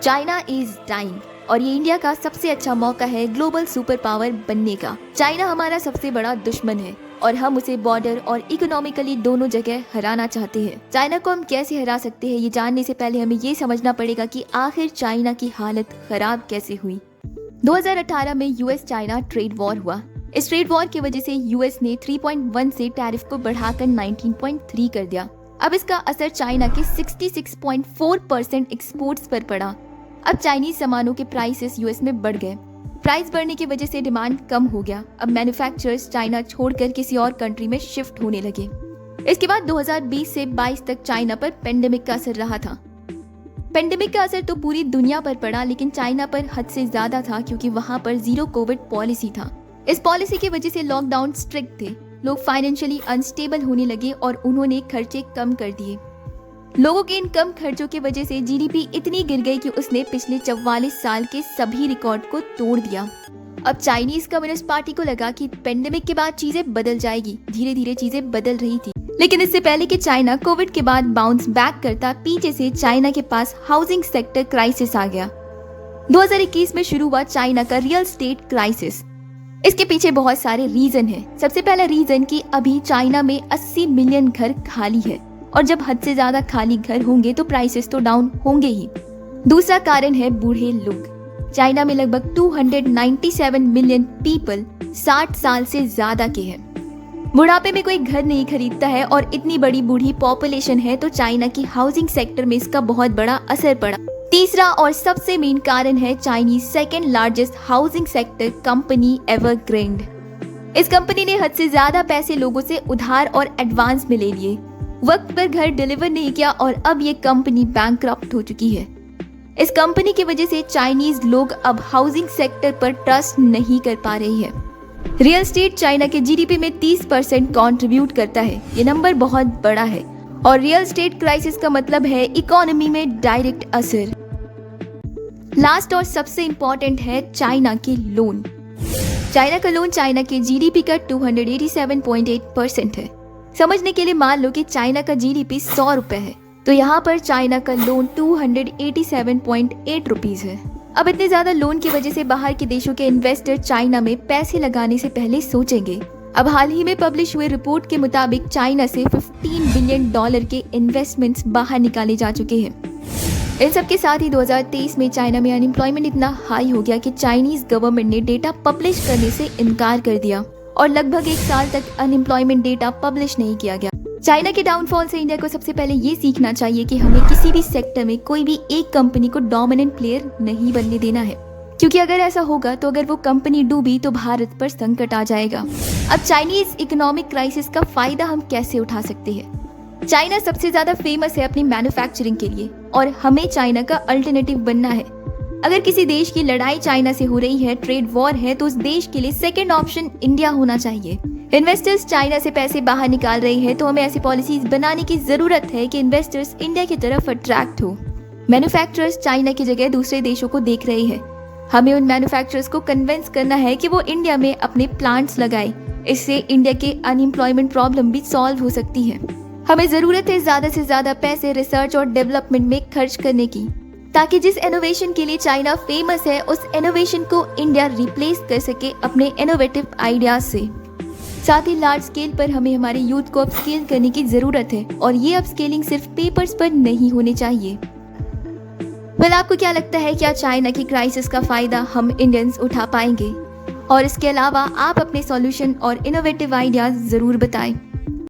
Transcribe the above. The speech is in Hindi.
चाइना इज टाइम और ये इंडिया का सबसे अच्छा मौका है ग्लोबल सुपर पावर बनने का। चाइना हमारा सबसे बड़ा दुश्मन है और हम उसे बॉर्डर और इकोनॉमिकली दोनों जगह हराना चाहते हैं। चाइना को हम कैसे हरा सकते हैं ये जानने से पहले हमें ये समझना पड़ेगा कि आखिर चाइना की हालत खराब कैसे हुई। 2018 में यूएस चाइना ट्रेड वॉर हुआ। इस ट्रेड वॉर की वजह से यूएस ने 3.1 से टैरिफ को बढ़ाकर 19.3 कर दिया। अब इसका असर चाइना के 66.4% एक्सपोर्ट्स पर पड़ा। अब चाइनीज सामानों के प्राइसेस यूएस में बढ़ गए। प्राइस बढ़ने की वजह से डिमांड कम हो गया। अब मैन्युफैक्चरर्स चाइना छोड़कर किसी और कंट्री में शिफ्ट होने लगे। इसके बाद 2020 से 22 तक चाइना पर पेंडेमिक का असर रहा था। पेंडेमिक का असर तो पूरी दुनिया पर पड़ा, लेकिन चाइना पर हद से ज्यादा था क्योंकि वहां पर जीरो कोविड पॉलिसी था। इस पॉलिसी की वजह से लॉकडाउन स्ट्रिक्ट थे, लोग फाइनेंशियली अनस्टेबल होने लगे और उन्होंने खर्चे कम कर दिए। लोगों के इन कम खर्चों की वजह से जीडीपी इतनी गिर गई कि उसने पिछले 44 साल के सभी रिकॉर्ड को तोड़ दिया। अब चाइनीज कम्युनिस्ट पार्टी को लगा कि पेंडेमिक के बाद चीजें बदल जाएगी। धीरे धीरे चीजें बदल रही थी, लेकिन इससे पहले कि चाइना कोविड के बाद बाउंस बैक करता, पीछे से चाइना के पास हाउसिंग सेक्टर क्राइसिस आ गया। 2021 में शुरू हुआ चाइना का रियल स्टेट क्राइसिस। इसके पीछे बहुत सारे रीजन हैं। सबसे पहला रीजन कि अभी चाइना में 80 मिलियन घर खाली है और जब हद से ज्यादा खाली घर होंगे तो प्राइसेस तो डाउन होंगे ही। दूसरा कारण है बूढ़े लोग। चाइना में लगभग 297 मिलियन पीपल 60 साल से ज्यादा के हैं। बुढ़ापे में कोई घर नहीं खरीदता है और इतनी बड़ी बूढ़ी पॉपुलेशन है तो चाइना की हाउसिंग सेक्टर में इसका बहुत बड़ा असर पड़ा। तीसरा और सबसे मेन कारण है Chinese second largest housing sector company Evergrande. इस कंपनी ने हद से ज्यादा पैसे लोगों से उधार और एडवांस में ले लिए, वक्त पर घर डिलीवर नहीं किया और अब ये कंपनी बैंकक्रप्ट हो चुकी है। इस कंपनी की वजह से चाइनीज लोग अब हाउसिंग सेक्टर पर ट्रस्ट नहीं कर पा रही है। रियल एस्टेट चाइना के जीडीपी में 30% कंट्रीब्यूट करता है। ये नंबर बहुत बड़ा है और रियल एस्टेट क्राइसिस का मतलब है इकोनॉमी में डायरेक्ट असर। लास्ट और सबसे इम्पोर्टेंट है चाइना के लोन। चाइना का लोन चाइना के जीडीपी का 287.8% है। समझने के लिए मान लो कि चाइना का जीडीपी 100 रुपए है, तो यहाँ पर चाइना का लोन 287.8 रुपीज है। अब इतने ज्यादा लोन की वजह से बाहर के देशों के इन्वेस्टर चाइना में पैसे लगाने से पहले सोचेंगे। अब हाल ही में पब्लिश हुए रिपोर्ट के मुताबिक चाइना से $15 बिलियन के इन्वेस्टमेंट्स बाहर निकाले जा चुके हैं। इन सब के साथ ही 2023 में चाइना में अनएम्प्लॉयमेंट इतना हाई हो गया कि चाइनीज गवर्नमेंट ने डेटा पब्लिश करने से इनकार कर दिया और लगभग 1 साल तक अनएम्प्लॉयमेंट डेटा पब्लिश नहीं किया गया। चाइना के डाउनफॉल से इंडिया को सबसे पहले ये सीखना चाहिए कि हमें किसी भी सेक्टर में कोई भी एक कंपनी को डोमिनेंट प्लेयर नहीं बनने देना है, क्योंकि अगर ऐसा होगा तो अगर वो कंपनी डूबी तो भारत पर संकट आ जाएगा। अब चाइनीज इकोनॉमिक क्राइसिस का फायदा हम कैसे उठा सकते हैं? चाइना सबसे ज्यादा फेमस है अपनी मैन्युफैक्चरिंग के लिए और हमें चाइना का अल्टरनेटिव बनना है। अगर किसी देश की लड़ाई चाइना से हो रही है, ट्रेड वॉर है, तो उस देश के लिए सेकंड ऑप्शन इंडिया होना चाहिए। इन्वेस्टर्स चाइना से पैसे बाहर निकाल रहे हैं तो हमें ऐसी पॉलिसीज बनाने की जरूरत है कि इन्वेस्टर्स इंडिया की तरफ अट्रैक्ट हो। मैन्युफैक्चरर्स चाइना की जगह दूसरे देशों को देख रहे हैं। हमें उन मैन्युफैक्चरर्स को कन्विंस करना है कि वो इंडिया में अपने प्लांट्स लगाएं। इससे इंडिया के अनएम्प्लॉयमेंट प्रॉब्लम भी सॉल्व हो सकती है। हमें जरूरत है ज्यादा से ज्यादा पैसे रिसर्च और डेवलपमेंट में खर्च करने की, ताकि जिस इनोवेशन के लिए चाइना फेमस है उस इनोवेशन को इंडिया रिप्लेस कर सके अपने इनोवेटिव आइडियाज से। साथ ही लार्ज स्केल पर हमें हमारे यूथ को अपस्केल करने की जरूरत है और ये अपस्केलिंग सिर्फ पेपर्स पर नहीं होने चाहिए। आपको क्या लगता है, क्या चाइना की क्राइसिस का फायदा हम इंडियंस उठा पाएंगे? और इसके अलावा आप अपने सॉल्यूशन और इनोवेटिव आइडियाज जरूर बताएं।